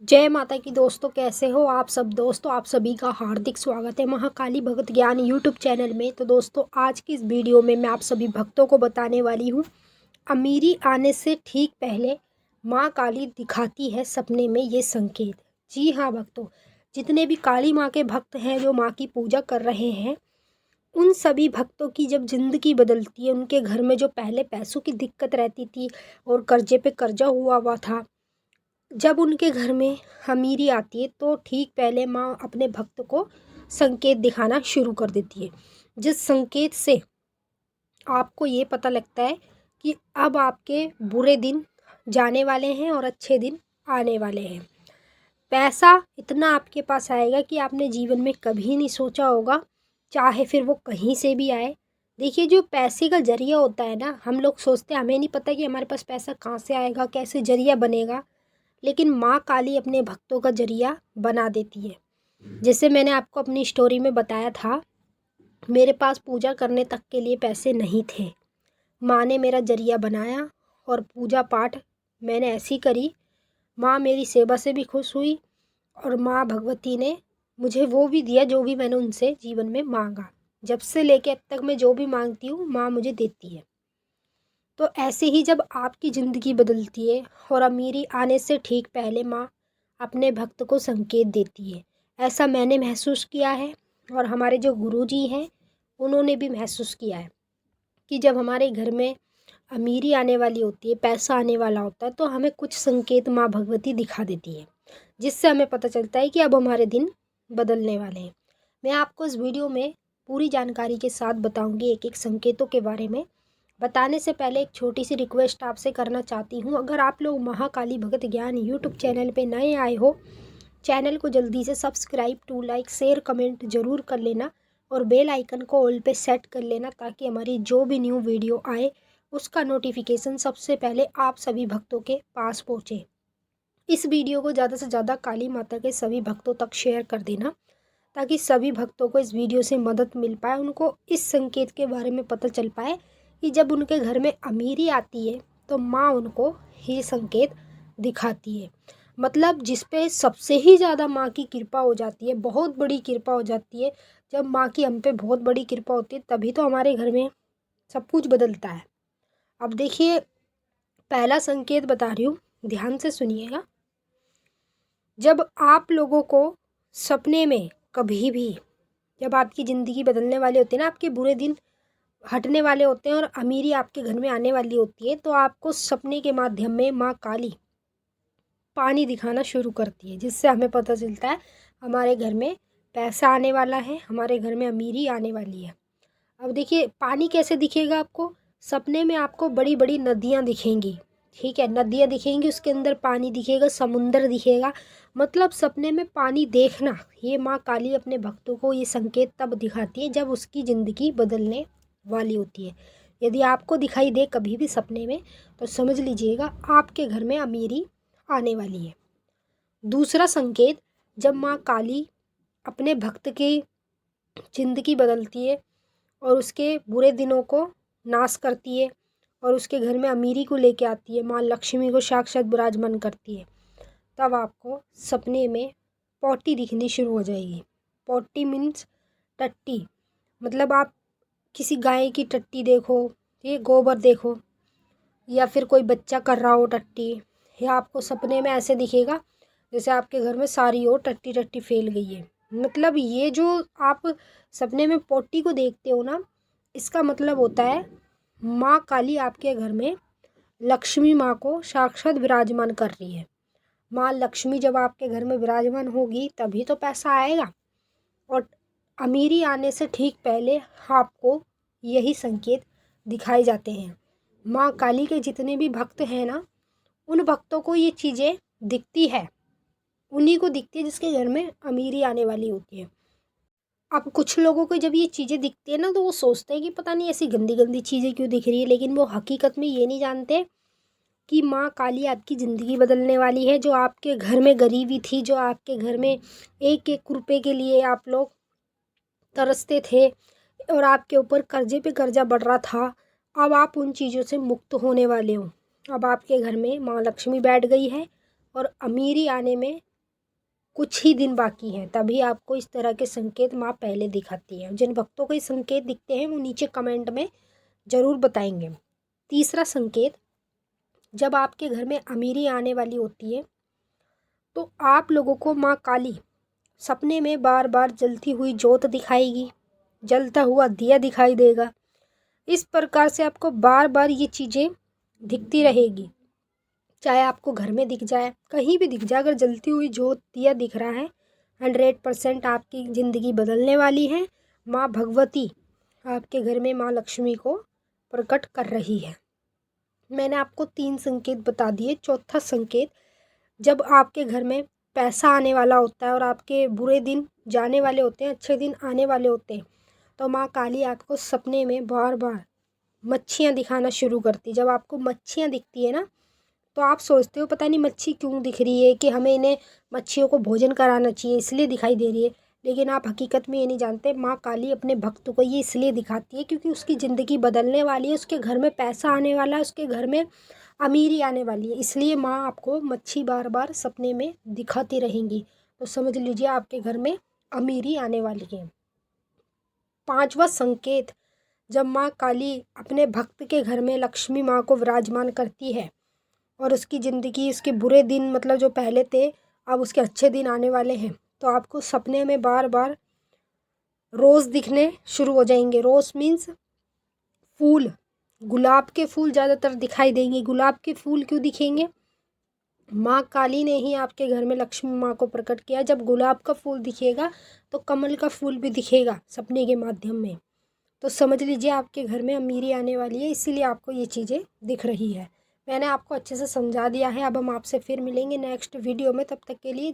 जय माता की दोस्तों, कैसे हो आप सब। दोस्तों आप सभी का हार्दिक स्वागत है महाकाली भगत ज्ञान यूट्यूब चैनल में। तो दोस्तों आज की इस वीडियो में मैं आप सभी भक्तों को बताने वाली हूँ, अमीरी आने से ठीक पहले माँ काली दिखाती है सपने में ये संकेत। जी हाँ भक्तों, जितने भी काली माँ के भक्त हैं जो माँ की पूजा कर रहे हैं, उन सभी भक्तों की जब ज़िंदगी बदलती है, उनके घर में जो पहले पैसों की दिक्कत रहती थी और कर्जे पे कर्जा हुआ हुआ था, जब उनके घर में अमीरी आती है तो ठीक पहले माँ अपने भक्त को संकेत दिखाना शुरू कर देती है, जिस संकेत से आपको ये पता लगता है कि अब आपके बुरे दिन जाने वाले हैं और अच्छे दिन आने वाले हैं। पैसा इतना आपके पास आएगा कि आपने जीवन में कभी नहीं सोचा होगा, चाहे फिर वो कहीं से भी आए। देखिए, जो पैसे का जरिया होता है ना, हम लोग सोचते हैं, हमें नहीं पता कि हमारे पास पैसा कहाँ से आएगा, कैसे जरिया बनेगा, लेकिन माँ काली अपने भक्तों का जरिया बना देती है। जैसे मैंने आपको अपनी स्टोरी में बताया था, मेरे पास पूजा करने तक के लिए पैसे नहीं थे, माँ ने मेरा जरिया बनाया और पूजा पाठ मैंने ऐसी करी, माँ मेरी सेवा से भी खुश हुई और माँ भगवती ने मुझे वो भी दिया जो भी मैंने उनसे जीवन में मांगा। जब से लेके अब तक मैं जो भी मांगती हूँ माँ मुझे देती है। तो ऐसे ही जब आपकी ज़िंदगी बदलती है और अमीरी आने से ठीक पहले माँ अपने भक्त को संकेत देती है, ऐसा मैंने महसूस किया है और हमारे जो गुरुजी हैं उन्होंने भी महसूस किया है कि जब हमारे घर में अमीरी आने वाली होती है, पैसा आने वाला होता है, तो हमें कुछ संकेत माँ भगवती दिखा देती है, जिससे हमें पता चलता है कि अब हमारे दिन बदलने वाले हैं। मैं आपको इस वीडियो में पूरी जानकारी के साथ बताऊंगी एक एक संकेतों के बारे में। बताने से पहले एक छोटी सी रिक्वेस्ट आपसे करना चाहती हूँ, अगर आप लोग महाकाली भगत ज्ञान यूट्यूब चैनल पे नए आए हो, चैनल को जल्दी से subscribe to like share comment ज़रूर कर लेना और बेल आइकन को ऑल पे सेट कर लेना, ताकि हमारी जो भी न्यू वीडियो आए उसका नोटिफिकेशन सबसे पहले आप सभी भक्तों के पास पहुँचे। इस वीडियो को ज़्यादा से ज़्यादा काली माता के सभी भक्तों तक शेयर कर देना, ताकि सभी भक्तों को इस वीडियो से मदद मिल पाए, उनको इस संकेत के बारे में पता चल पाए कि जब उनके घर में अमीरी आती है तो माँ उनको ये संकेत दिखाती है। मतलब जिस पे सबसे ही ज़्यादा माँ की कृपा हो जाती है, बहुत बड़ी कृपा हो जाती है। जब माँ की हम पे बहुत बड़ी कृपा होती है तभी तो हमारे घर में सब कुछ बदलता है। अब देखिए, पहला संकेत बता रही हूँ, ध्यान से सुनिएगा। जब आप लोगों को सपने में कभी भी, जब आपकी ज़िंदगी बदलने वाली होती है ना, आपके बुरे दिन हटने वाले होते हैं और अमीरी आपके घर में आने वाली होती है, तो आपको सपने के माध्यम में माँ काली पानी दिखाना शुरू करती है, जिससे हमें पता चलता है हमारे घर में पैसा आने वाला है, हमारे घर में अमीरी आने वाली है। अब देखिए, पानी कैसे दिखेगा आपको। सपने में आपको बड़ी बड़ी नदियाँ दिखेंगी, ठीक है, नदियाँ दिखेंगी, उसके अंदर पानी दिखेगा, समुंदर दिखेगा। मतलब सपने में पानी देखना, ये माँ काली अपने भक्तों को ये संकेत तब दिखाती है जब उसकी ज़िंदगी बदलने वाली होती है। यदि आपको दिखाई दे कभी भी सपने में, तो समझ लीजिएगा आपके घर में अमीरी आने वाली है। दूसरा संकेत, जब माँ काली अपने भक्त की ज़िंदगी बदलती है और उसके बुरे दिनों को नाश करती है और उसके घर में अमीरी को लेके आती है, माँ लक्ष्मी को साक्षात विराजमान करती है, तब आपको सपने में पौटी दिखनी शुरू हो जाएगी। पौटी मीन्स टट्टी। मतलब आप किसी गाय की टट्टी देखो, ये गोबर देखो, या फिर कोई बच्चा कर रहा हो टट्टी, या आपको सपने में ऐसे दिखेगा जैसे आपके घर में सारी ओर टट्टी टट्टी फैल गई है। मतलब ये जो आप सपने में पोटी को देखते हो ना, इसका मतलब होता है माँ काली आपके घर में लक्ष्मी माँ को साक्षात विराजमान कर रही है। माँ लक्ष्मी जब आपके घर में विराजमान होगी तभी तो पैसा आएगा। और अमीरी आने से ठीक पहले आपको यही संकेत दिखाए जाते हैं। माँ काली के जितने भी भक्त हैं ना, उन भक्तों को ये चीज़ें दिखती है, उन्हीं को दिखती है जिसके घर में अमीरी आने वाली होती है। अब कुछ लोगों को जब ये चीज़ें दिखती है ना, तो वो सोचते हैं कि पता नहीं ऐसी गंदी गंदी चीज़ें क्यों दिख रही है, लेकिन वो हकीकत में ये नहीं जानते कि माँ काली आपकी ज़िंदगी बदलने वाली है। जो आपके घर में गरीबी थी, जो आपके घर में एक एक रुपए के लिए आप लोग तरसते थे और आपके ऊपर कर्जे पे कर्जा बढ़ रहा था, अब आप उन चीज़ों से मुक्त होने वाले हो। अब आपके घर में माँ लक्ष्मी बैठ गई है और अमीरी आने में कुछ ही दिन बाकी हैं, तभी आपको इस तरह के संकेत माँ पहले दिखाती है। जिन भक्तों को ये संकेत दिखते हैं वो नीचे कमेंट में ज़रूर बताएंगे। तीसरा संकेत, जब आपके घर में अमीरी आने वाली होती है तो आप लोगों को माँ काली सपने में बार बार जलती हुई जोत दिखाएगी, जलता हुआ दिया दिखाई देगा। इस प्रकार से आपको बार बार ये चीज़ें दिखती रहेगी, चाहे आपको घर में दिख जाए, कहीं भी दिख जाए, अगर जलती हुई जोत दिया दिख रहा है 100% आपकी ज़िंदगी बदलने वाली है। माँ भगवती आपके घर में माँ लक्ष्मी को प्रकट कर रही है। मैंने आपको 3 संकेत बता दिए। चौथा संकेत, जब आपके घर में पैसा आने वाला होता है और आपके बुरे दिन जाने वाले होते हैं, अच्छे दिन आने वाले होते हैं, तो माँ काली आपको सपने में बार बार मच्छियाँ दिखाना शुरू करती। जब आपको मच्छियाँ दिखती है ना, तो आप सोचते हो पता नहीं मच्छी क्यों दिख रही है, कि हमें इन्हें मच्छियों को भोजन कराना चाहिए इसलिए दिखाई दे रही है। लेकिन आप हकीकत में ये नहीं जानते, माँ काली अपने भक्त को ये इसलिए दिखाती है क्योंकि उसकी ज़िंदगी बदलने वाली है, उसके घर में पैसा आने वाला है, उसके घर में अमीरी आने वाली है, इसलिए माँ आपको मच्छी बार बार सपने में दिखाती रहेंगी। तो समझ लीजिए आपके घर में अमीरी आने वाली है। 5वां संकेत, जब माँ काली अपने भक्त के घर में लक्ष्मी माँ को विराजमान करती है और उसकी ज़िंदगी, उसके बुरे दिन मतलब जो पहले थे अब उसके अच्छे दिन आने वाले हैं, तो आपको सपने में बार बार रोज़ दिखने शुरू हो जाएंगे। रोज़ मीन्स फूल, गुलाब के फूल ज़्यादातर दिखाई देंगे। गुलाब के फूल क्यों दिखेंगे? माँ काली ने ही आपके घर में लक्ष्मी माँ को प्रकट किया। जब गुलाब का फूल दिखेगा तो कमल का फूल भी दिखेगा सपने के माध्यम में। तो समझ लीजिए आपके घर में अमीरी आने वाली है, इसीलिए आपको ये चीज़ें दिख रही है। मैंने आपको अच्छे से समझा दिया है। अब हम आपसे फिर मिलेंगे नेक्स्ट वीडियो में, तब तक के लिए जय